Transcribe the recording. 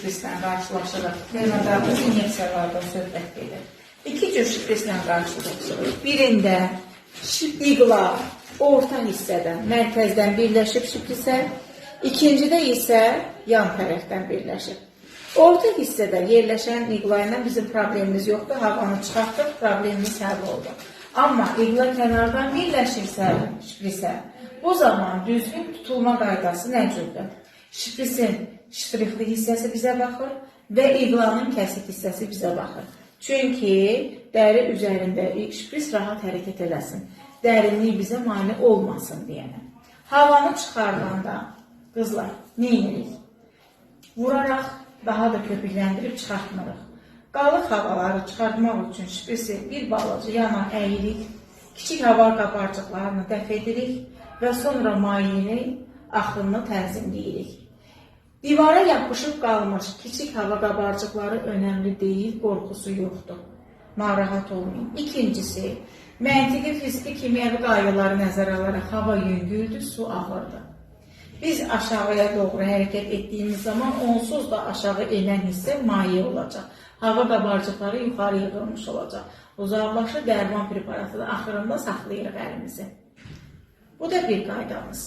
şprislə qarşılaşırıq. Termodinamik inyeksiyalardan söhbət gedir. İki cür şprislə qarşılaşırıq. Birində iqla orta hissədən, mərkəzdən birləşib şprisə, ikincidə isə yan tərəfdən birləşib. Orta hissədə yerləşən iqla ilə bizim problemimiz yoxdur. Havanı çıxartdıq, problemimiz həll oldu. Amma iqla kənardan birləşirsə şprisə, bu zaman düzgün tutulma qaydası nə cürdür? Şprisin ştrixli hissəsi bizə baxır və iqlanın kəsik hissəsi bizə baxır. Çünki dəri üzərində şpris rahat hərəkət eləsin. Dərinlik bizə mane olmasın deyənə. Havanı çıxardanda, qızlar, nə edirik? Vuraraq, daha da köpükləndirib çıxartmırıq. Qalıq havaları çıxartmaq üçün şprisi bir balaca yana əyirik, kiçik hava qabarcıqlarını dəf edirik və sonra mayenin axınını tənzimləyirik. Divara yapışıb qalmış kiçik hava qabarcıqları önəmli deyil, qorxusu yoxdur. Narahat olmayın. İkincisi, məntiqi, fiziki, kimyəvi qaydaları nəzərə alaraq hava yüngüldür, su ağırdır. Biz aşağıya doğru hərəkət etdiyimiz zaman onsuz da aşağı enən hissə maye olacaq. Hava qabarcıqları yuxarı yığılmış olacaq. Uzaqbaşı dərman preparatı da axırında saxlayırıq əlimizi. Bu da bir qaydamız.